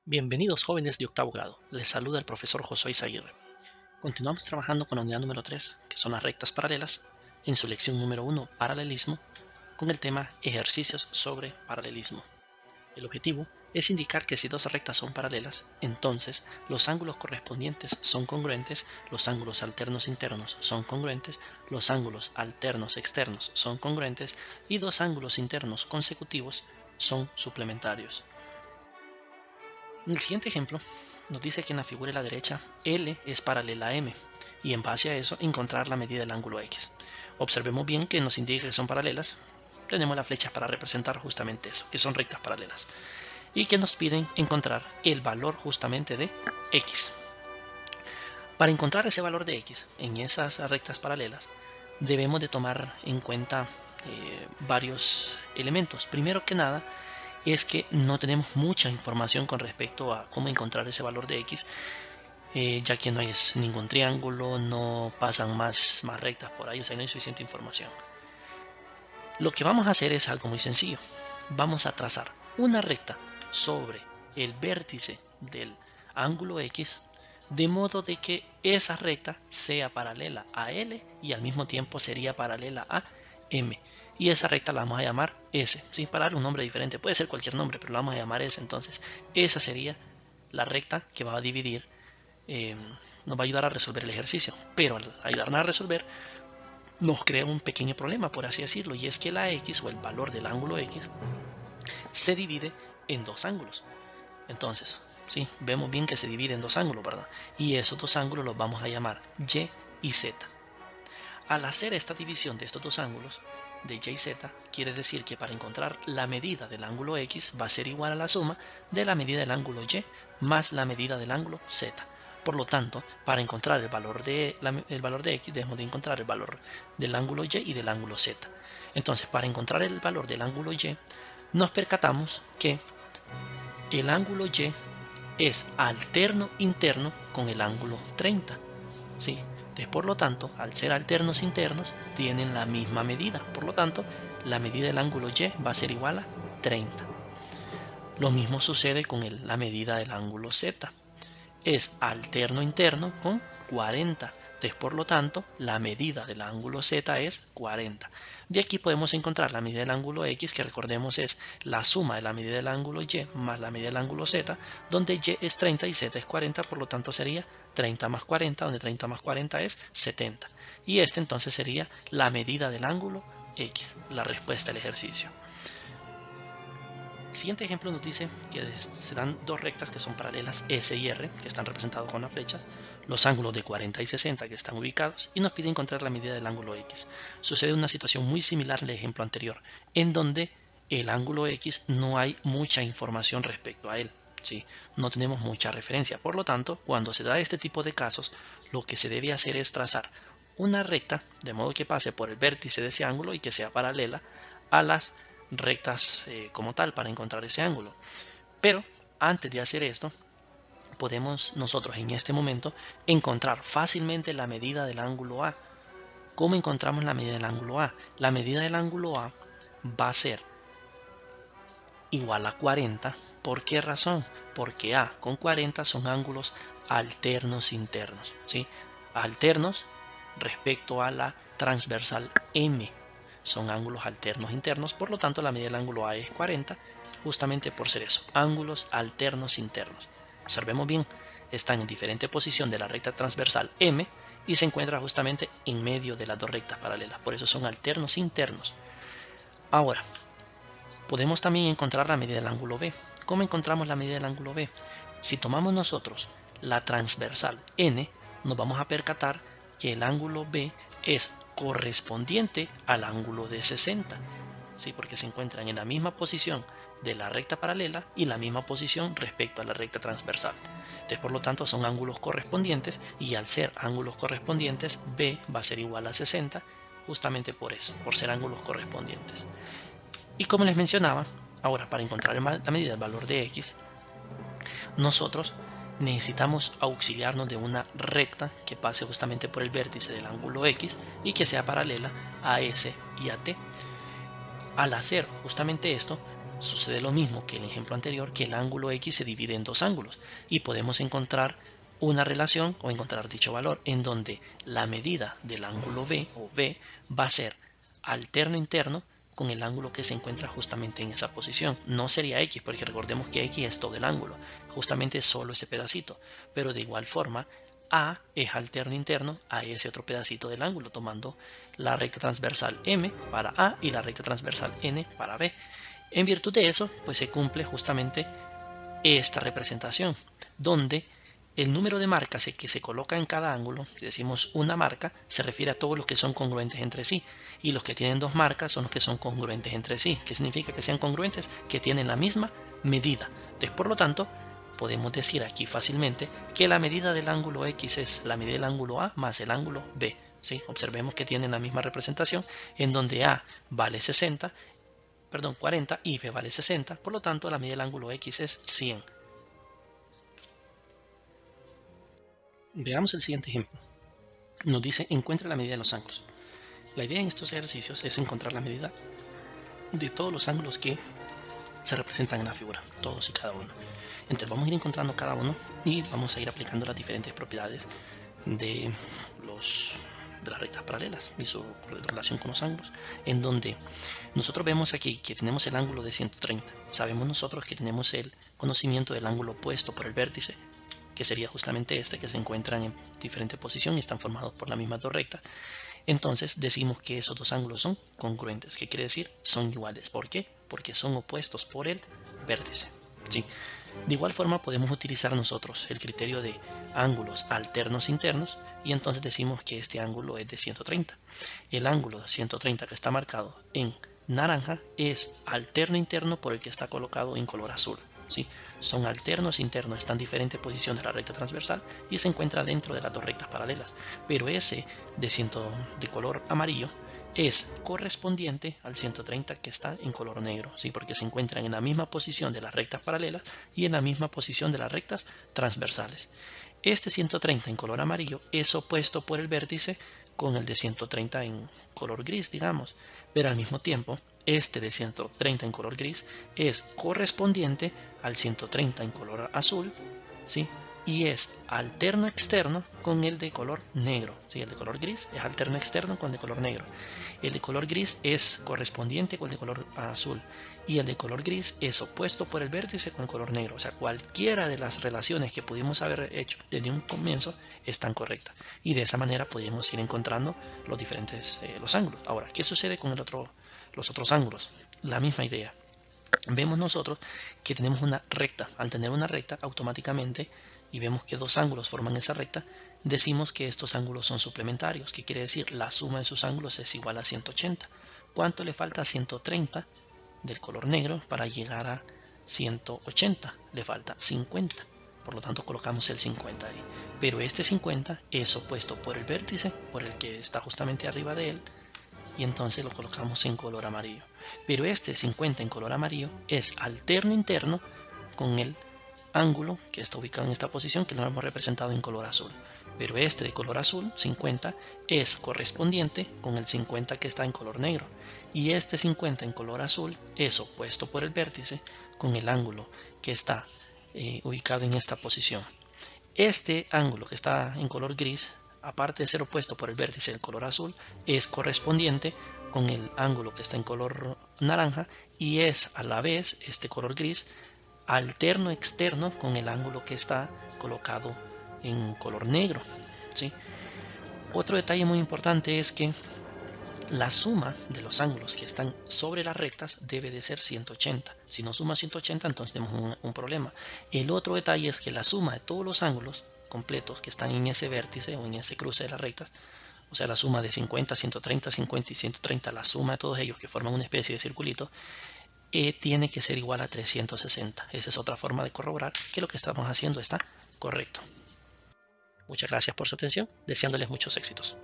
Bienvenidos jóvenes de octavo grado, les saluda el profesor Josué Izaguirre. Continuamos trabajando con la unidad número 3, que son las rectas paralelas, en su lección número 1, paralelismo, con el tema ejercicios sobre paralelismo. El objetivo es indicar que si dos rectas son paralelas, entonces los ángulos correspondientes son congruentes, los ángulos alternos internos son congruentes, los ángulos alternos externos son congruentes y dos ángulos internos consecutivos son suplementarios. En el siguiente ejemplo, nos dice que en la figura de la derecha L es paralela a M y en base a eso encontrar la medida del ángulo X. Observemos bien que nos indica que son paralelas. Tenemos las flechas para representar justamente eso, que son rectas paralelas. Y que nos piden encontrar el valor justamente de X. Para encontrar ese valor de X en esas rectas paralelas, debemos de tomar en cuenta varios elementos. Primero que nada, es que no tenemos mucha información con respecto a cómo encontrar ese valor de X, ya que no hay ningún triángulo, no pasan más rectas por ahí, o sea, no hay suficiente información. Lo que vamos a hacer es algo muy sencillo. Vamos a trazar una recta sobre el vértice del ángulo X, de modo de que esa recta sea paralela a L y al mismo tiempo sería paralela a M. Y esa recta la vamos a llamar S, ¿sí? Para darle un nombre diferente, puede ser cualquier nombre, pero la vamos a llamar S. Entonces, esa sería la recta que va a dividir, nos va a ayudar a resolver el ejercicio. Pero al ayudarnos a resolver, nos crea un pequeño problema, por así decirlo, y es que la X o el valor del ángulo X se divide en dos ángulos. Entonces, ¿sí? Vemos bien que se divide en dos ángulos, ¿verdad? Y esos dos ángulos los vamos a llamar Y y Z. Al hacer esta división de estos dos ángulos, de Y y Z, quiere decir que para encontrar la medida del ángulo X va a ser igual a la suma de la medida del ángulo Y más la medida del ángulo Z. Por lo tanto, para encontrar el valor de X, debemos de encontrar el valor del ángulo Y y del ángulo Z. Entonces, para encontrar el valor del ángulo Y, nos percatamos que el ángulo Y es alterno interno con el ángulo 30. ¿Sí? Entonces, por lo tanto, al ser alternos internos, tienen la misma medida. Por lo tanto, la medida del ángulo Y va a ser igual a 30. Lo mismo sucede con la medida del ángulo Z. Es alterno interno con 40. Entonces, por lo tanto, la medida del ángulo Z es 40. De aquí podemos encontrar la medida del ángulo X, que recordemos es la suma de la medida del ángulo Y más la medida del ángulo Z, donde Y es 30 y Z es 40, por lo tanto sería 30 más 40, donde 30 más 40 es 70. Y este entonces sería la medida del ángulo X, la respuesta al ejercicio. El siguiente ejemplo nos dice que serán dos rectas que son paralelas S y R, que están representados con las flechas, los ángulos de 40 y 60 que están ubicados, y nos pide encontrar la medida del ángulo X. Sucede una situación muy similar al ejemplo anterior, en donde el ángulo X no hay mucha información respecto a él. ¿Sí? No tenemos mucha referencia. Por lo tanto, cuando se da este tipo de casos, lo que se debe hacer es trazar una recta, de modo que pase por el vértice de ese ángulo y que sea paralela a las rectas como tal para encontrar ese ángulo. Pero antes de hacer esto, podemos nosotros en este momento encontrar fácilmente la medida del ángulo A. ¿Cómo encontramos la medida del ángulo A? La medida del ángulo A va a ser igual a 40. ¿Por qué razón? Porque A con 40 son ángulos alternos internos, ¿sí? Alternos respecto a la transversal M. Son ángulos alternos internos, por lo tanto la medida del ángulo A es 40, justamente por ser eso, ángulos alternos internos. Observemos bien, están en diferente posición de la recta transversal M y se encuentra justamente en medio de las dos rectas paralelas, por eso son alternos internos. Ahora, podemos también encontrar la medida del ángulo B. ¿Cómo encontramos la medida del ángulo B? Si tomamos nosotros la transversal N, nos vamos a percatar que el ángulo B es correspondiente al ángulo de 60, ¿sí? Porque se encuentran en la misma posición de la recta paralela y la misma posición respecto a la recta transversal. Entonces, por lo tanto, son ángulos correspondientes y al ser ángulos correspondientes, B va a ser igual a 60, justamente por eso, por ser ángulos correspondientes. Y como les mencionaba, ahora para encontrar la medida del valor de X, nosotros necesitamos auxiliarnos de una recta que pase justamente por el vértice del ángulo X y que sea paralela a S y a T. Al hacer justamente esto, sucede lo mismo que el ejemplo anterior, que el ángulo X se divide en dos ángulos y podemos encontrar una relación o encontrar dicho valor en donde la medida del ángulo B o B va a ser alterno interno con el ángulo que se encuentra justamente en esa posición. No sería X, porque recordemos que X es todo el ángulo, justamente solo ese pedacito, pero de igual forma A es alterno interno a ese otro pedacito del ángulo, tomando la recta transversal M para A y la recta transversal N para B. En virtud de eso, pues se cumple justamente esta representación, donde el número de marcas que se coloca en cada ángulo, si decimos una marca, se refiere a todos los que son congruentes entre sí, y los que tienen dos marcas son los que son congruentes entre sí. ¿Qué significa que sean congruentes? Que tienen la misma medida. Entonces, por lo tanto, podemos decir aquí fácilmente que la medida del ángulo X es la medida del ángulo A más el ángulo B. ¿Sí? Observemos que tienen la misma representación, en donde A vale 40 y B vale 60, por lo tanto la medida del ángulo X es 100. Veamos el siguiente ejemplo. Nos dice, encuentra la medida de los ángulos. La idea en estos ejercicios es encontrar la medida de todos los ángulos que se representan en la figura, todos y cada uno. Entonces vamos a ir encontrando cada uno y vamos a ir aplicando las diferentes propiedades de las rectas paralelas y su relación con los ángulos, en donde nosotros vemos aquí que tenemos el ángulo de 130. Sabemos nosotros que tenemos el conocimiento del ángulo opuesto por el vértice, que sería justamente este, que se encuentran en diferente posición y están formados por las mismas dos rectas. Entonces decimos que esos dos ángulos son congruentes. ¿Qué quiere decir? Son iguales. ¿Por qué? Porque son opuestos por el vértice. ¿Sí? De igual forma podemos utilizar nosotros el criterio de ángulos alternos internos y entonces decimos que este ángulo es de 130. El ángulo de 130 que está marcado en naranja es alterno interno por el que está colocado en color azul. ¿Sí? Son alternos internos, están en diferentes posiciones de la recta transversal y se encuentra dentro de las dos rectas paralelas, pero ese de color amarillo es correspondiente al 130 que está en color negro, ¿sí? Porque se encuentran en la misma posición de las rectas paralelas y en la misma posición de las rectas transversales. Este 130 en color amarillo es opuesto por el vértice con el de 130 en color gris, digamos, pero al mismo tiempo este de 130 en color gris es correspondiente al 130 en color azul, ¿sí? Y es alterno externo con el de color negro, ¿sí? El de color gris es alterno externo con el de color negro. El de color gris es correspondiente con el de color azul y el de color gris es opuesto por el vértice con el color negro. O sea, cualquiera de las relaciones que pudimos haber hecho desde un comienzo están correctas y de esa manera podemos ir encontrando los diferentes los ángulos. Ahora, ¿qué sucede con los otros ángulos? La misma idea. Vemos nosotros que tenemos una recta. Al tener una recta, automáticamente, y vemos que dos ángulos forman esa recta, decimos que estos ángulos son suplementarios. ¿Qué quiere decir? La suma de sus ángulos es igual a 180. ¿Cuánto le falta a 130 del color negro para llegar a 180? Le falta 50. Por lo tanto, colocamos el 50 ahí. Pero este 50 es opuesto por el vértice, por el que está justamente arriba de él, y entonces lo colocamos en color amarillo. Pero este 50 en color amarillo es alterno interno con el ángulo que está ubicado en esta posición, que lo hemos representado en color azul. Pero este de color azul, 50, es correspondiente con el 50 que está en color negro. Y este 50 en color azul es opuesto por el vértice con el ángulo que está ubicado en esta posición. Este ángulo que está en color gris, aparte de ser opuesto por el vértice del color azul, es correspondiente con el ángulo que está en color naranja y es a la vez este color gris alterno externo con el ángulo que está colocado en color negro, ¿sí? Otro detalle muy importante es que la suma de los ángulos que están sobre las rectas debe de ser 180. Si no suma 180, entonces tenemos un problema. El otro detalle es que la suma de todos los ángulos completos que están en ese vértice o en ese cruce de las rectas, o sea, la suma de 50, 130, 50 y 130, la suma de todos ellos que forman una especie de circulito, tiene que ser igual a 360. Esa es otra forma de corroborar que lo que estamos haciendo está correcto. Muchas gracias por su atención, deseándoles muchos éxitos.